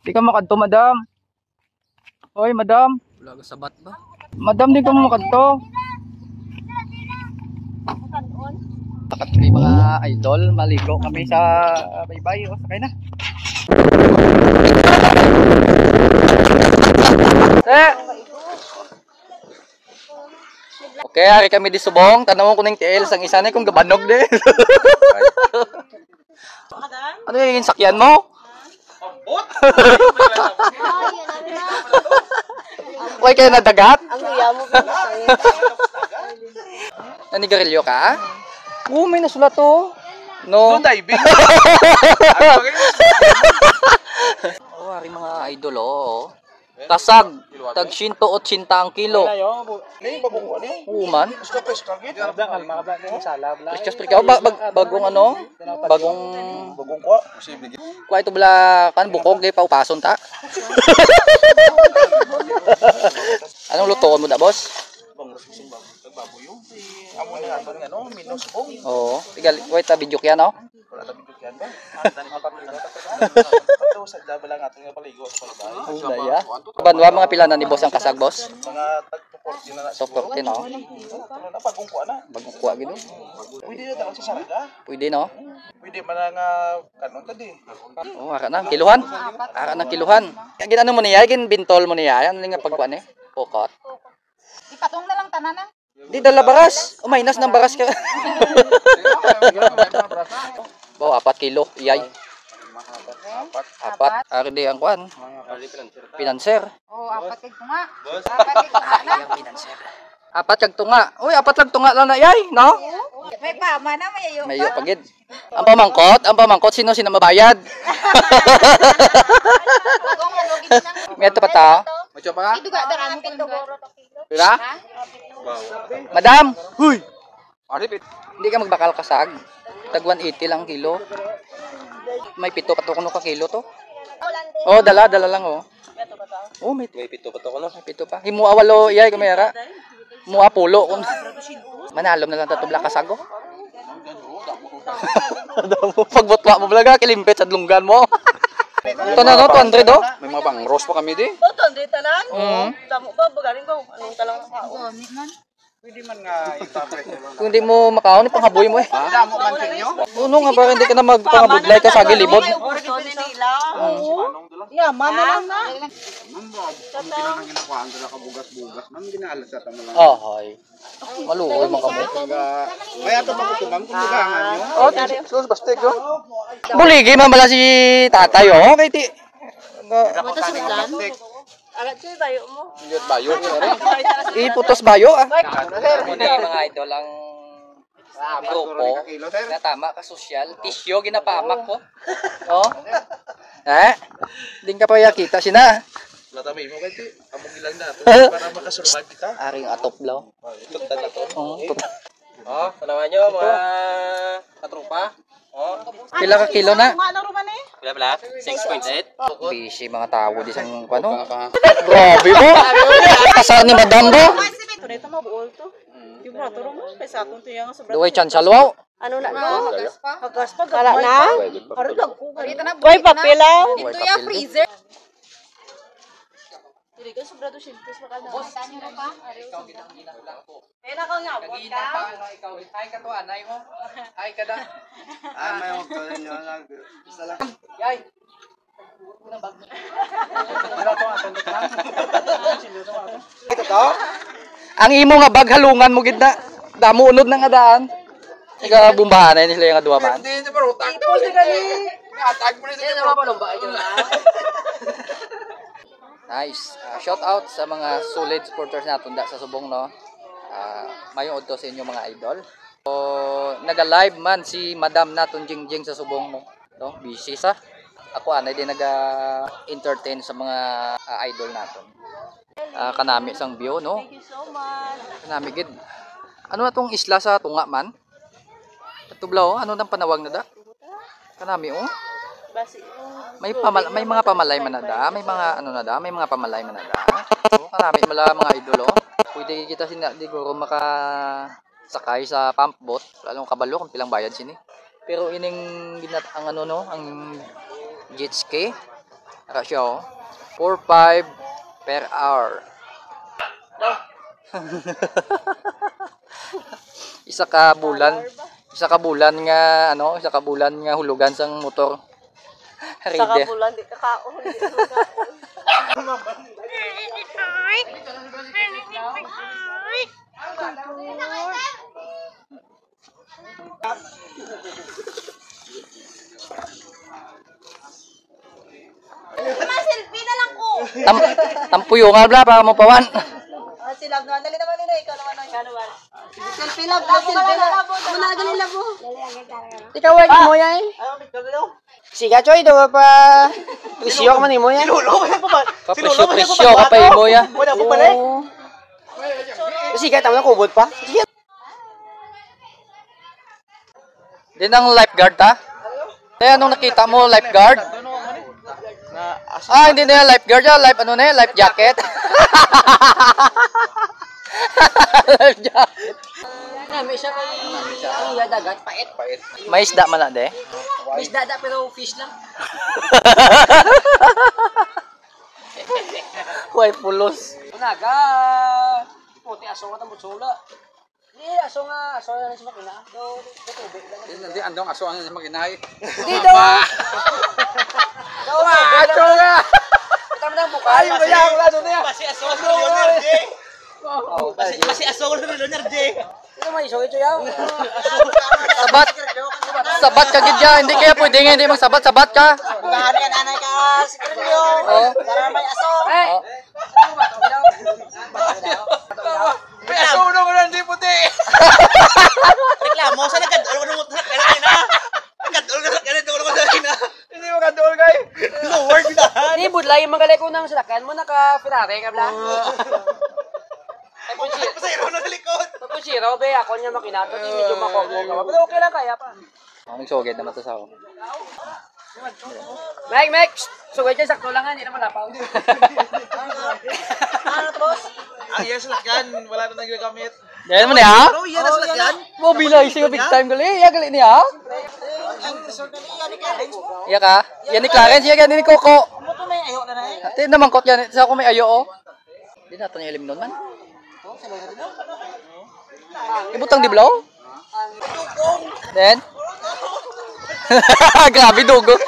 Di ka makadto, madam. Hoy, madam. Wala ka sabat ba? Madam, di ka makadto. Bakit kami mga idol, maligo kami sa baybay. O, sakay na. Okay, hari kami di subong. Tanawon ko ng TL sang isa na kung gabanog de. Ano yung sakyan mo? Huwag kayo nadagat? Ang luya mo po. Nanigarilyo ka? Oo, may nasulat to. No diving. Oh, hari mga idol oh. Kasag, tag 180 ang kilo. Man. Precious prikaw bagong ano? Bagong kuha ito bala kan bukog di pa upason ta. Anong lutoon mo da, boss? Oo. Tigal, wait ta video kaya no? Daya. Banwa mga pila na ni boss ang kasag, boss? Mga tag 40 na na. So 40 no? Na bagong kuha na. Bagong kuha gino. Pwede na daw sa saraga. Pwede no? Pwede man nga kanon tadi. Oh, ara na kiluhan. Ara na kiluhan. Kaya ginano mo niya, gin bintol mo niya. Ano nga pagkuan eh? Pokot. Ipatong na lang tanan na. Di dala baras. Umaynas ng baras ka. Wow, 4 kilo. Iyay. Apat. Ari di ang kuan. Pinanser. Oh, apat kay tunga. Apat kay tunga na. Ang pinanser. Apat kag tunga. Uy, 4 lang tunga lang na iyay, no? May pama na mayayo. Mayo pagid. Ang pamangkot sino mabayad? Kung ano ginang. May ito pa ta. Macho pa ka? Iduga daramo kay tugoro to kilo. Pira? Madam. Huy. Aripit. Hindi ka magbakal kasag. Tag 180 lang kilo. May 7 pa to kuno ka kilo to. Oh, dala lang oh. Oh, may 7 pa to kuno. May 7 pa. Himuha walo iyay kamera. Muha pulo kun. Manalom na lang tatubla kasag oh. Pagbutwa mo blaga kilimpet sa dlunggan mo. Ito na no, 200 oh. May mga bangros pa kami di. Oh, 200 talang. Damo ba bagaling ko? Anong talang ako? Pwede man nga ipapres mo. Kung hindi mo makaon, panghaboy mo eh. Damo man kinyo. Ano nga ba hindi ka na magpangabudlay ka sa gilibod? nila. Yaman na lang na. Ang kinanang ginakuhaan dala ka bugas-bugas. Man ginaalas sa tama lang. Ah, hay. Maluoy man kamo. May ato ba ko tumam kung bugangan nyo? Oh, sus bastig oh. Buligi man bala si tatay oh. Kay ti. Mata sa plan. Alat siya bayo mo. Iyot bayo. Iputos bayo ah. Muna yung mga idol ang grupo na tama ka sosyal. Tisyo ginapamak ko. Oh. Din ka pa yakita sina. Latamay mo kay ti. Among ilang na to para makasurvive kita. Aring atop law. Tutan na to. Oh, Panawan nyo mga katropa. pila ka kilo na? Nga na ruman eh. Pila? 6.8. Busy mga tao di sang ano. Grabe mo. Kasal ni Madam do. Ito mo buol to. Yung mga turo mo. Kaysa akong tuyang sobra. Duway chan salwaw. Ano na no? Hagas pa. Kala na. Parang lang ko. Dito na. Boy, papilaw. Duway Ito yung papel. freezer. Hindi ka sobra to shilpis maka na. Tanyo pa. Kaya na ka nga. Ikaw, ay ka to anay mo. Ay ka da. May huwag ka rin nyo. Isa lang. Yay. Ito to? Ang imo nga bag halungan mo gid na. Damo unod na nga daan. Ika bumbahan na sila nga duwa man. Hindi sa parutak. Ipos na gani. Atag mo na sa Nice. Shout out sa mga solid supporters natin da sa Subong no. Mayong udto sa inyo mga idol. So, naga-live man si Madam naton Jingjing sa Subong no. Busy sa. Ako anay din naga-entertain sa mga idol naton. Kanami sang view no. Thank you so much. Kanami gid. Ano na tong isla sa tunga man? Tublaw, ano nang panawag na da? Kanami oh. Basi. May mga pamalay man na da, may mga ano na da, may mga pamalay man na da. So, kanami mala mga idol oh. Pwede kita siguro maka sakay sa pump boat, lalong kabalo kung pilang bayad sini. Pero ining ang ano no, ang jet ski Naka siya oh. 4.5 per hour. Isa ka bulan nga hulugan sang motor. Sa Rider. kabulan, di kakaon. Selfie na lang ko. Tampuyo nga bla para mo pawan. Si Love naman. Dali naman nila. Ikaw naman ang kanuwan. Selfie Love. Selfie Love. Muna dali Love mo. Ikaw ay mo yan. Siga choy do pa. Presyo ka man mo yan. Papresyo ka pa imo ya. Oo. Siga tama na kubot pa. Sige. Din ang lifeguard ta. Eh anong nakita mo lifeguard? Hindi na yan lifeguard ya, life jacket. Life jacket. May siya kay iya dagat pait. May isda man na de. Fish dada pero fish lang. Kuy pulos. Unaga. Puti aso ka tamo sula. Di aso na sa makina. Do tubig lang. Hindi andong aso ang maginay. Dito. Acho nga. Tama na bukal. Ay, bayang lado na yan. Pasi aso ko ni Leonard J. Pasi aso ko ni Leonard J. Ito may iso ito yaw. Sabat ka gidya, hindi kaya pwede nga hindi magsabat-sabat ka. Bukahan yan anay ka. Sikrilyo. Para may aso. Eh. May aso na ko hindi puti. Reklamo sa nagkadol ko ng motor kanina. Nagkadol ka kanina ko kanina. Hindi mo kadol kay. Lower bitahan. Di budlay magalay ko ng sasakyan mo naka Ferrari ka bla. Ay Pasayro na sa likod. Tapos si Robe, ako niya makinato, di medyo makobo ka. Pero okay lang kaya pa. Nagsugid naman to sa ako. Mike, sugay dyan, sakto lang hindi naman lapaw. Ano boss? Ang yes lakyan, wala na nagagamit. Yan mo niya? Oh, yan sa lakyan. Mobilize ka big time gali. Iya gali niya. Ang resort na niya ni Karen. Iya ka? Yan ni Clarence, iya ni Coco. Mo to na ayo na na. Ate naman kot yan. Sa ako may ayo oh. Di na to niya ilim nun man. Ibutang di blow? Then? Grabe dugo. Ito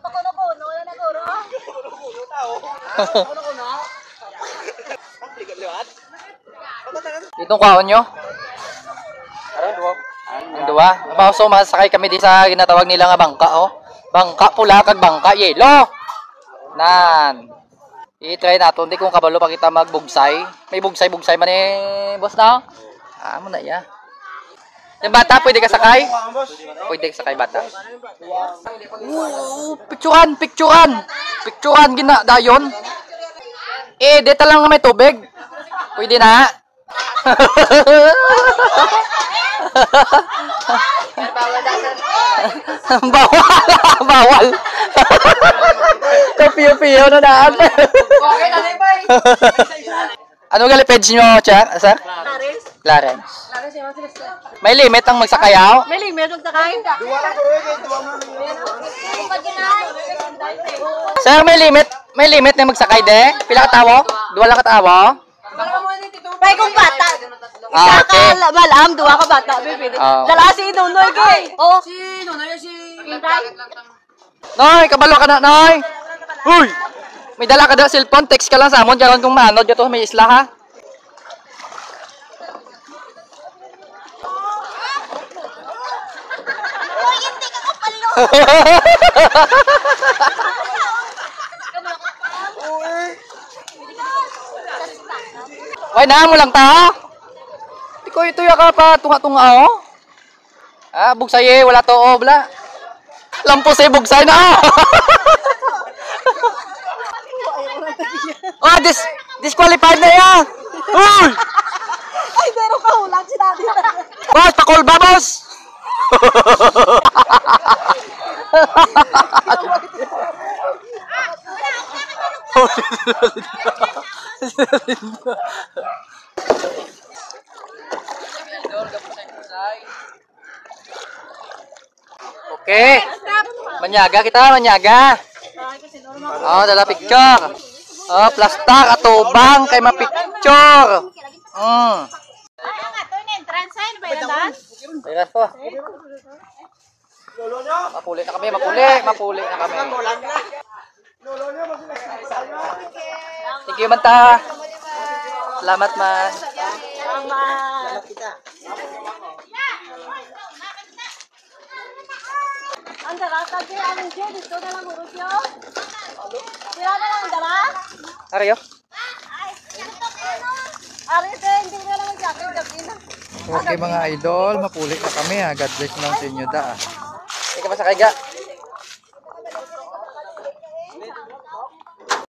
pa kuno ko, wala na ko, ro. Itong kaon nyo? Ang duwa. Abaw, so masakay kami di sa ginatawag nila nga bangka oh. Bangka pula kag bangka yelo. Nan. I-try nato hindi kung kabalo pa kita magbugsay. May bugsay man eh boss na. Mo na ya. Yung bata pwede ka sakay? Pwede ka sakay bata. Picturean. Picturean gina dayon. Dito lang na may tubig. Pwede na. Bawal. Kapiyo-piyo na daan. Okay, nanay bay. Ano gali page nyo, sir? Clarence. May limit ang magsakayaw? May limit og takay. Sir, may limit na magsakay de? Pila ka tawo? Duwa lang ka tawo? Bay kung bata. Okay. Balam duwa ka bata bibili. Dala si Nonoy kay. Oh. Si Nonoy, si... Noy, kabalo ka na, Noy. Uy! May dala ka daw cellphone, text ka lang sa amon karon kung maano dito may isla ha. Hoy, hindi ka kapalo. Why na mo lang ta? Iko ito ya ka pa tunga-tunga oh. Bugsay wala to oh, bla. Lampos ay bugsay na. Disqualified na ya. Uy! Ay, pero kahulang si Daddy. Boss, pakol ba, boss? Okay. Manyaga kita, manyaga. Oh, dala picture. Oh, plastak atubang kay mapicture. Ay, ang ato ni entrance sign ba yan? Ayun po. Mapuli na kami, mapuli na kami. Thank you, Manta. Salamat, man. Salamat kita. Ang dara, kasi ang dyan, dito na lang urus yun. Sira na lang ang dara. Ariyo. Arito, hindi na lang mag-jacket, jacket na. Okay mga idol, mapuli na kami ha. God bless lang sa inyo da. Ikaw pa sa kaiga.